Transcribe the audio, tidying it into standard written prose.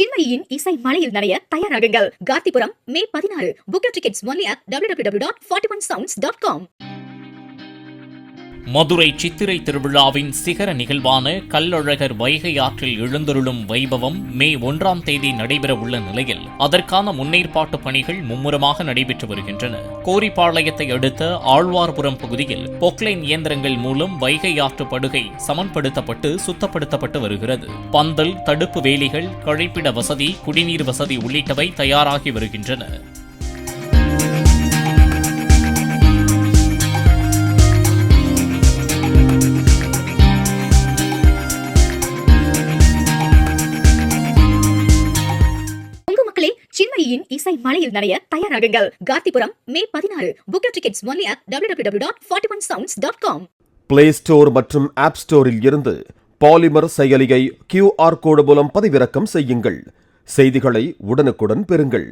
சின்மயியின் இசை மலையில் நனைய தயாராகுங்கள். கார்த்திபுரம் மே 16. Book your tickets only at www.41sounds.com. Madurai சித்திரை திருவிழாவின் சிகர நிகழ்வான கள்ளழகர் வைகை ஆற்றில் எழுந்தருளும் வைபவம் மே 1 நடைபெறவுள்ள நிலையில் அதற்கான முன்னேற்பாட்டு பணிகள் மும்முரமாக நடைபெற்று வருகின்றன. கோரிப்பாளையத்தை அடுத்த ஆழ்வார்புரம் பகுதியில் பொக்லைன் இயந்திரங்கள் மூலம் வைகை ஆற்று படுகை சமன்படுத்தப்பட்டு சுத்தப்படுத்தப்பட்டு வருகிறது. பந்தல், தடுப்பு வேலிகள், கழிப்பிட வசதி, குடிநீர் வசதி உள்ளிட்டவை தயாராகி வருகின்றன. சின்மயியின் இசை மலையில் நனைய தயாராகுங்கள். கார்த்திபுரம் மே 16. Book your tickets only at www.41sounds.com. Play store மற்றும் ஆப் ஸ்டோரில் இருந்து பாலிமர் செயலியை QR கோடு மூலம் பதிவிறக்கம் செய்யுங்கள். செய்திகளை உடனுக்குடன் பெறுங்கள்.